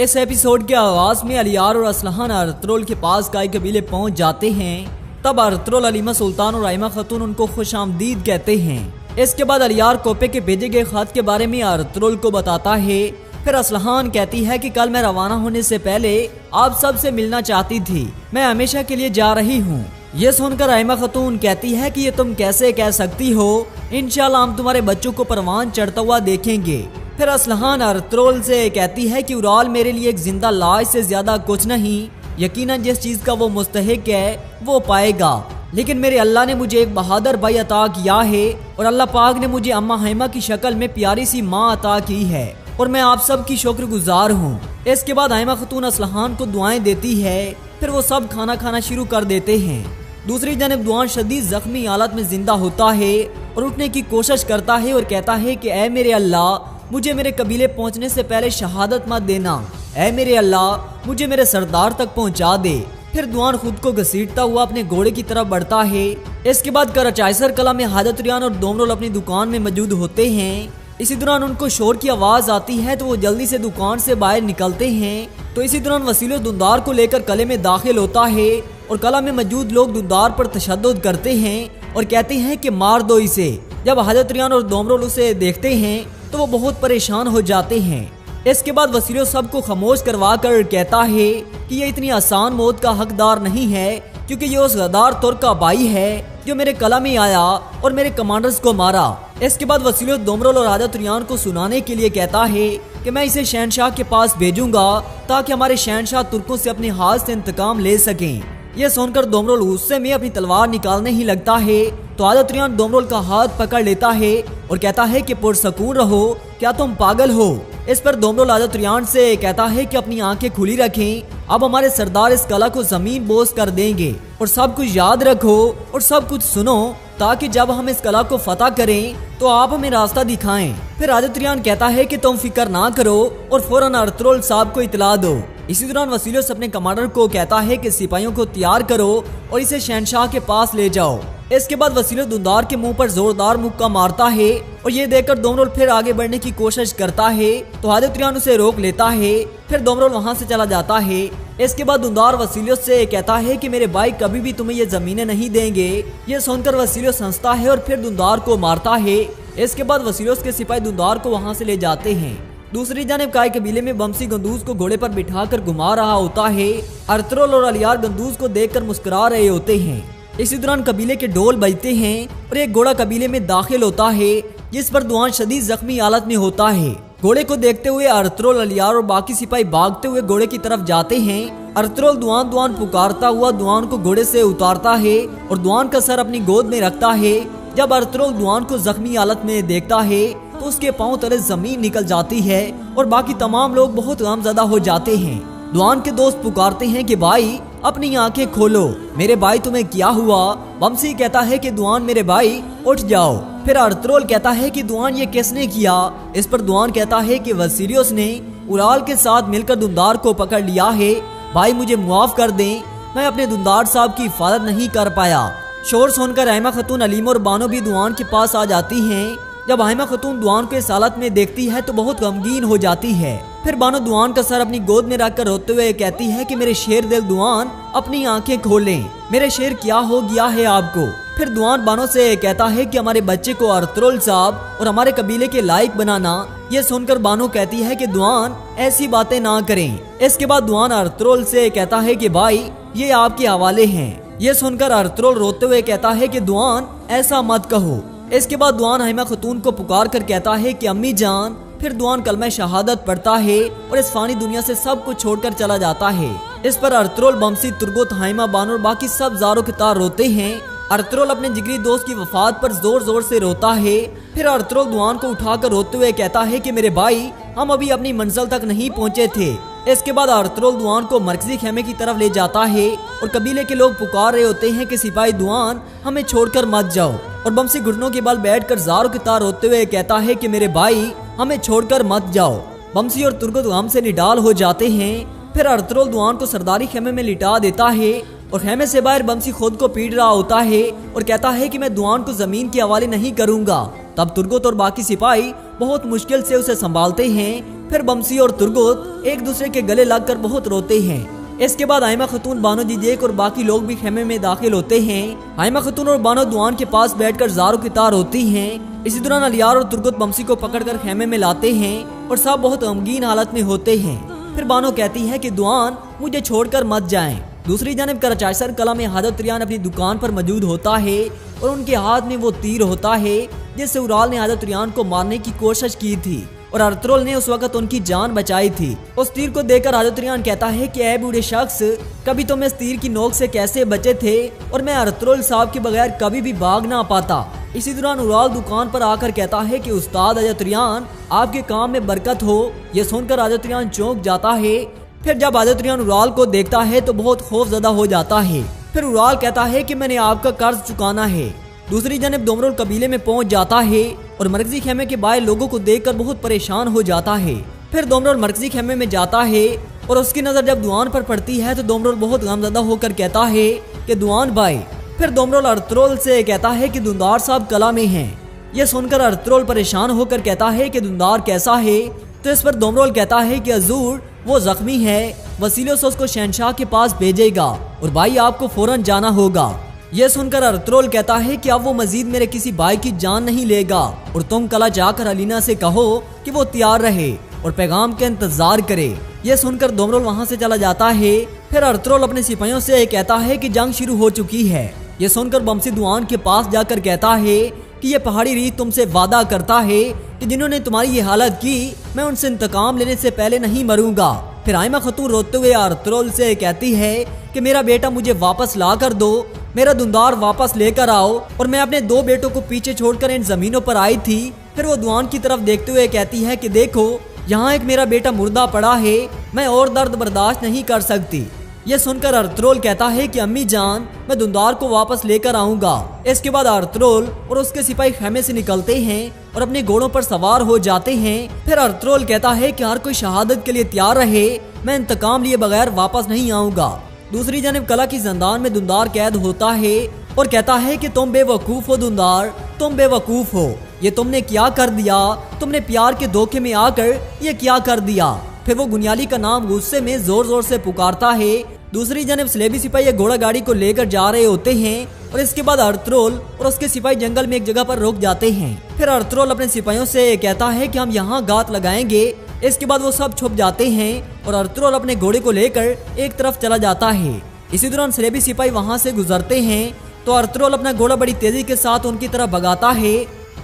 इस एपिसोड के आगाज में अलियार और असलहान अर्तुरुल के पास गाय कबीले पहुंच जाते हैं। तब अर्तुरुल अलीमा सुल्तान और राइमा खातून उनको खुशामदीद कहते हैं। इसके बाद अलियार कोपे के भेजे गए खत के बारे में अर्तुरुल को बताता है। फिर असलहान कहती है कि कल मैं रवाना होने से पहले आप सबसे मिलना चाहती थी, मैं हमेशा के लिए जा रही हूँ। ये सुनकर राइमा खातून कहती है कि ये तुम कैसे कह सकती हो, इंशाल्लाह हम तुम्हारे बच्चों को परवान चढ़ता हुआ देखेंगे। फिर असलहान अर्तुरुल से कहती है कि उराल मेरे लिए एक जिंदा लाश से ज्यादा कुछ नहीं, यकीनन जिस चीज का वो मुस्तहिक है वो पाएगा, लेकिन मेरे अल्लाह ने मुझे एक बहादुर भाई अता किया है और अल्लाह पाक ने मुझे अम्मा हैमा की शक्ल में प्यारी सी माँ अता की है और मैं आप सब की शुक्रगुजार हूँ। इसके बाद हैमा खातून असलहान को दुआएं देती है। फिर वो सब खाना खाना शुरू कर देते हैं। दूसरी जानब दुआन शदीद जख्मी हालत में जिंदा होता है और उठने की कोशिश करता है और कहता है कि ऐ मेरे अल्लाह, मुझे मेरे कबीले पहुंचने से पहले शहादत मत देना। ऐ मेरे अल्लाह, मुझे मेरे सरदार तक पहुंचा दे। फिर दुआन खुद को घसीटता हुआ अपने घोड़े की तरफ बढ़ता है। इसके बाद कराचाइसर कला में हाजत रियान और दोमरोल अपनी दुकान में मौजूद होते हैं। इसी दौरान उनको शोर की आवाज आती है तो वो जल्दी से दुकान से बाहर निकलते हैं। तो इसी दौरान वसीलो दुंदार को लेकर कले में दाखिल होता है और कला में मौजूद लोग दुंदार पर तशद्दुद करते हैं और कहते हैं कि मार दो इसे। जब हाजत रियान और दोमरोल उसे देखते हैं तो वो बहुत परेशान हो जाते हैं। इसके बाद वसीलो सबको खामोश करवा कर कहता है कि ये इतनी आसान मौत का हकदार नहीं है, क्योंकि ये उस गद्दार तुर्क का भाई है जो मेरे कला में आया और मेरे कमांडर्स को मारा। इसके बाद वसीलो दोमरोल और हाजत रियान को सुनाने के लिए कहता है कि मैं इसे शहनशाह के पास भेजूंगा ताकि हमारे शहनशाह तुर्कों से अपने हाथ से इंतकाम ले सकें। यह सुनकर दोमरोल गुस्से में अपनी तलवार निकालने ही लगता है तो हाजत रियान दोमरोल का हाथ पकड़ लेता है और कहता है कि पुरसकून रहो, क्या तुम पागल हो। इस पर दोमरोल हाजत रियान से कहता है कि अपनी आंखें खुली रखें, अब हमारे सरदार इस कला को जमीन बोस कर देंगे और सब कुछ याद रखो और सब कुछ सुनो ताकि जब हम इस कला को फतह करें तो आप हमें रास्ता दिखाएं। फिर हाजत रियान कहता है कि तुम फिक्र ना करो और फौरन अर्तुरुल साहब को इतला दो। इसी दौरान वसीलोस अपने कमांडर को कहता है कि सिपाहियों को तैयार करो और इसे शहनशाह के पास ले जाओ। इसके बाद वसीलो दुंदार के मुंह पर जोरदार मुक्का मारता है और ये देखकर दोमरोल फिर आगे बढ़ने की कोशिश करता है तो हाजत रियान उसे रोक लेता है। फिर दोमरोल वहां से चला जाता है। इसके बाद दुंदार वसीलोस से कहता है कि मेरे भाई कभी भी तुम्हें ये जमीनें नहीं देंगे। ये सुनकर वसीलोस हंसता है और फिर दुंदार को मारता है। इसके बाद वसीलोस के सिपाही दुंदार को वहां से ले जाते हैं। दूसरी जानिब काय कबीले में बमसी गंदूज को घोड़े पर बिठाकर घुमा रहा होता है। अर्तुरुल और अलियार गंदूज को देखकर मुस्कुरा रहे होते हैं। इसी दौरान कबीले के ढोल बजते हैं और एक घोड़ा कबीले में दाखिल होता है जिस पर दुआन शदीद जख्मी हालत में होता है। घोड़े को देखते हुए अर्तुरुल, अलियार और बाकी सिपाही भागते हुए घोड़े की तरफ जाते हैं। अर्तुरुल दुआन दुआन पुकारता हुआ दुआन को घोड़े से उतारता है और दुआन का सर अपनी गोद में रखता है। जब अर्तुरुल दुआन को जख्मी हालत में देखता है तो उसके पांव तले जमीन निकल जाती है और बाकी तमाम लोग बहुत गमज़दा हो जाते हैं। दुआन के दोस्त पुकारते हैं कि भाई अपनी आंखें खोलो, मेरे भाई तुम्हें क्या हुआ। बमसी कहता है कि दुआन मेरे भाई उठ जाओ। फिर अर्तुरुल कहता है कि दुआन ये किसने किया। इस पर दुआन कहता है कि वसीलियोस ने उराल के साथ मिलकर दुंदार को पकड़ लिया है। भाई मुझे मुआफ कर दें, मैं अपने दुंदार साहब की हिफाजत नहीं कर पाया। शोर सुनकर हैमा खातून, अलीम और बानो भी दुआन के पास आ जाती हैं। जब हैमा खातून दुआन को इस हालत में देखती है तो बहुत गमगीन हो जाती है। फिर बानो दुआन का सर अपनी गोद में रखकर रोते हुए कहती है कि मेरे शेर दिल दुआन, अपनी आंखें खोलें, मेरे शेर क्या हो गया है आपको। फिर दुआन बानो से कहता है कि हमारे बच्चे को अर्तुरुल साहब और हमारे कबीले के लायक बनाना। ये सुनकर बानो कहती है कि दुआन ऐसी बातें ना करें। इसके बाद दुआन अर्तुरुल से कहता है कि भाई ये आपके हवाले हैं। ये सुनकर अर्तुरुल रोते हुए कहता है कि दुआन ऐसा मत कहो। इसके बाद दुआन हैमा खातून को पुकार कर कहता है कि अम्मी जान। फिर दुआन कलमा शहादत पढ़ता है और इस फानी दुनिया से सब कुछ छोड़कर चला जाता है। इस पर अर्तुरुल, बमसी, तुर्गुत, हैमा, बानो और बाकी सब ज़ारों के तार रोते हैं। अर्तुरुल अपने जिगरी दोस्त की वफात पर जोर जोर से रोता है। फिर अर्तुरुल दुआन को उठाकर रोते हुए कहता है कि मेरे भाई हम अभी अपनी मंजिल तक नहीं पहुँचे थे। इसके बाद अर्तुरुल दुआन को मरकजी खेमे की तरफ ले जाता है और कबीले के लोग पुकार रहे होते हैं कि सिपाही दुआन हमें छोड़कर मत जाओ। और बमसी घुटनों के बल बैठकर ज़ारों के तार रोते हुए कहता है कि मेरे भाई हमें छोड़कर मत जाओ। बमसी और तुर्गुत गम से निडाल हो जाते हैं। फिर अर्तुरुल दुआन को सरदारी खेमे में लिटा देता है और खेमे से बाहर बमसी खुद को पीट रहा होता है और कहता है कि मैं दुआन को जमीन के हवाले नहीं करूंगा। तब तुर्गुत और बाकी सिपाही बहुत मुश्किल से उसे संभालते हैं। फिर बमसी और तुर्गुत एक दूसरे के गले लगकर बहुत रोते हैं। इसके बाद आयमा खतून, बानो जीजेक और बाकी लोग भी खेमे में दाखिल होते हैं। आयमा खतून और बानो दुआन के पास बैठकर जारो की तार होती हैं। इसी दौरान अलियार और तुर्गुत बमसी को पकड़कर खेमे में लाते हैं और सब बहुत गमगीन हालत में होते हैं। फिर बानो कहती है कि दुआन मुझे छोड़कर मत जाएं। दूसरी जानिब कराचासर कला में हाजत रियान अपनी दुकान पर मौजूद होता है और उनके हाथ में वो तीर होता है जिससे उराल ने हाजत रियान को मारने की कोशिश की थी और अर्तुरुल ने उस वक्त उनकी जान बचाई थी। उस तीर को देखकर हाजत रियान कहता है कि ऐ बूढ़े शख्स, कभी तुम इस तीर की नोक से कैसे बचे थे और मैं अर्तुरुल साहब के बगैर कभी भी भाग ना पाता। इसी दौरान उराल दुकान पर आकर कहता है कि उस्ताद हाजत रियान, आपके काम में बरकत हो। ये सुनकर हाजत रियान चौंक जाता है। फिर जब हाजत रियान उराल को देखता है तो बहुत खौफजदा हो जाता है। फिर उराल कहता है कि मैंने आपका कर्ज चुकाना है। दूसरी जानब दोमरोल कबीले में पहुंच जाता है और मरकजी खेमे के बाहर लोगों को देखकर बहुत परेशान हो जाता है। फिर दोमरोल मरकजी खेमे में जाता है और उसकी नजर जब दुआन पर पड़ती है तो दोमरोल बहुत गमज़दा होकर कहता है कि दुआन भाई। फिर दोमरोल अर्तुरुल से कहता है कि दुंदार साहब कला में हैं। यह सुनकर अर्तुरुल परेशान होकर कहता है कि दुंदार कैसा है? तो इस पर दोमरोल कहता है कि हजूर, वो जख्मी है, वसीलों से उसको शहनशाह के पास भेजेगा और भाई आपको फौरन जाना होगा। यह सुनकर अर्तुरुल कहता है कि अब वो मजीद मेरे किसी भाई की जान नहीं लेगा और तुम कला जाकर अलीना से कहो कि वो तैयार रहे और पैगाम के इंतजार करे। यह सुनकर दोमरोल वहां से चला जाता है। फिर अर्तुरुल अपने सिपाहियों से कहता है कि जंग शुरू हो चुकी है। यह सुनकर बमसी दुआन के पास जाकर कहता है कि यह पहाड़ी रीत तुमसे वादा करता है कि जिन्होंने तुम्हारी ये हालत की, मैं उनसे इंतकाम लेने से पहले नहीं मरूंगा। फिर आयमा खतून रोते हुए अर्तुरुल से कहती है कि मेरा बेटा मुझे वापस ला कर दो, मेरा दुंदार वापस लेकर आओ। और मैं अपने 2 बेटों को पीछे छोड़कर इन जमीनों पर आई थी। फिर वो दुआन की तरफ देखते हुए कहती है कि देखो, यहाँ एक मेरा बेटा मुर्दा पड़ा है, मैं और दर्द बर्दाश्त नहीं कर सकती। यह सुनकर अर्तुरुल कहता है कि अम्मी जान, मैं दुंदार को वापस लेकर आऊंगा। इसके बाद अर्तुरुल और उसके सिपाही खेमे से निकलते हैं और अपने घोड़ों पर सवार हो जाते हैं। फिर अर्तुरुल कहता है कि हर कोई शहादत के लिए तैयार रहे, मैं इंतकाम लिए बगैर वापस नहीं आऊंगा। दूसरी जानिब कला की जिंदान में दुंदार कैद होता है और कहता है कि तुम बेवकूफ हो दुंदार, तुम बेवकूफ हो। ये तुमने क्या कर दिया? तुमने प्यार के धोखे में आकर ये क्या कर दिया? फिर वो गुनियाली का नाम गुस्से में जोर जोर से पुकारता है। दूसरी जानिब सलेबी सिपाही घोड़ा गाड़ी को लेकर जा रहे होते हैं और इसके बाद अर्तुरुल और उसके सिपाही जंगल में एक जगह पर रुक जाते हैं। फिर अर्तुरुल अपने सिपाहियों से कहता है कि हम यहाँ गात लगाएंगे। इसके बाद वो सब छुप जाते हैं और अर्तुरुल अपने घोड़े को लेकर एक तरफ चला जाता है। इसी दौरान सलेबी सिपाही वहां से गुजरते हैं तो अर्तुरुल अपना घोड़ा बड़ी तेजी के साथ उनकी तरफ भगाता है।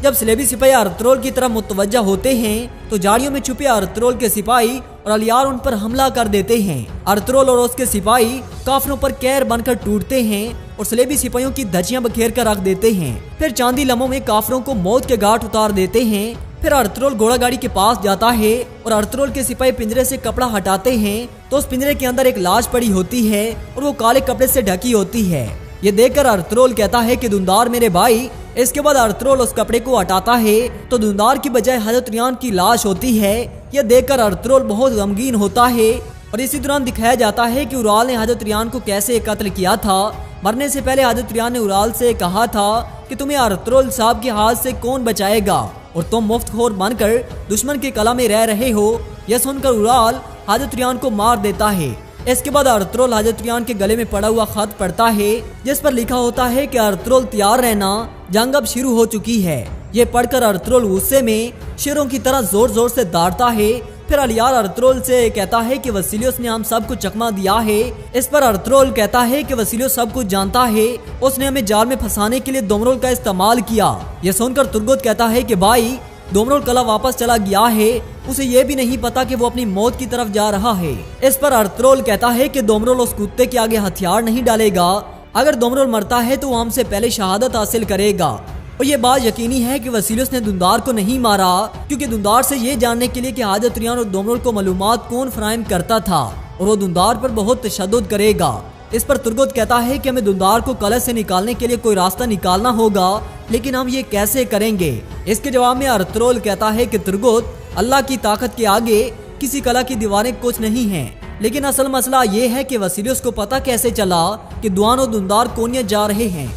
जब सलेबी सिपाही अर्तुरुल की तरफ मुतवज्जा होते हैं तो झाड़ियों में छुपे अर्तुरुल के सिपाही और अलियार उन पर हमला कर देते हैं। अर्तुरुल और उसके सिपाही काफिरों पर कैर बनकर टूटते हैं और सलेबी सिपाहियों की धज्जियां बखेर कर रख देते हैं। फिर चांदी लम्हों में काफिरों को मौत के घाट उतार देते हैं। फिर अर्तुरुल घोड़ा गाड़ी के पास जाता है और अर्तुरुल के सिपाही पिंजरे से कपड़ा हटाते हैं तो उस पिंजरे के अंदर एक लाश पड़ी होती है और वो काले कपड़े से ढकी होती है। ये देखकर अर्तुरुल कहता है कि दुंदार मेरे भाई। इसके बाद अर्तुरुल उस कपड़े को हटाता है तो दुंदार की बजाय हजरत रियान की लाश होती है। यह देखकर अर्तुरुल बहुत गमगीन होता है और इसी दौरान दिखाया जाता है कि उराल ने हजरत रियान को कैसे कत्ल किया था। मरने से पहले हजरत रियान ने उराल से कहा था कि तुम्हें अर्तुरुल साहब के हाथ से कौन बचाएगा और तुम मुफ्तखोर बनकर दुश्मन के कला में रह रहे हो। यह सुनकर उराल हजरत रियान को मार देता है। इसके बाद अर्तुरुल हजरत रियान के गले में पड़ा हुआ खत पढ़ता है जिस पर लिखा होता है कि अर्तुरुल तैयार रहना, जंग अब शुरू हो चुकी है। ये पढ़कर अर्तुरुल गुस्से में शेरों की तरह जोर जोर से दौड़ता है। फिर अलियार अर्तुरुल से कहता है कि वसीलियोस ने हम सबको चकमा दिया है। इस पर अर्तुरुल कहता है कि वसीलियोस सब कुछ जानता है, उसने हमें जाल में फंसाने के लिए दोमरोल का इस्तेमाल किया। यह सुनकर तुर्गुत कहता है कि भाई, दोमरोल कला वापस चला गया है, उसे ये भी नहीं पता कि वो अपनी मौत की तरफ जा रहा है। इस पर अर्तुरुल कहता है कि दोमरोल उस कुत्ते के आगे हथियार नहीं डालेगा। अगर दोमरोल मरता है तो वो हमसे पहले शहादत हासिल करेगा। और ये बात यकीनी है कि वसीलियोस ने दुंदार को नहीं मारा, क्योंकि दुंदार से ये जानने के लिए कि हजरत रियान और दोमरोल को मालूमात कौन फराहम करता था और वो दुंदार पर बहुत तशद्दुद करेगा। इस पर तुर्गुत कहता है कि हमें दुंदार को कलश से निकालने के लिए कोई रास्ता निकालना होगा, लेकिन हम ये कैसे करेंगे? इसके जवाब में अर्तुरुल कहता है कि तुर्गुत, अल्लाह की ताकत के आगे किसी कला की दीवारें कुछ नहीं हैं। लेकिन असल मसला ये है कि वसीलियोस को पता कैसे चला कि दुआन और दुंदार कोनिया जा रहे हैं।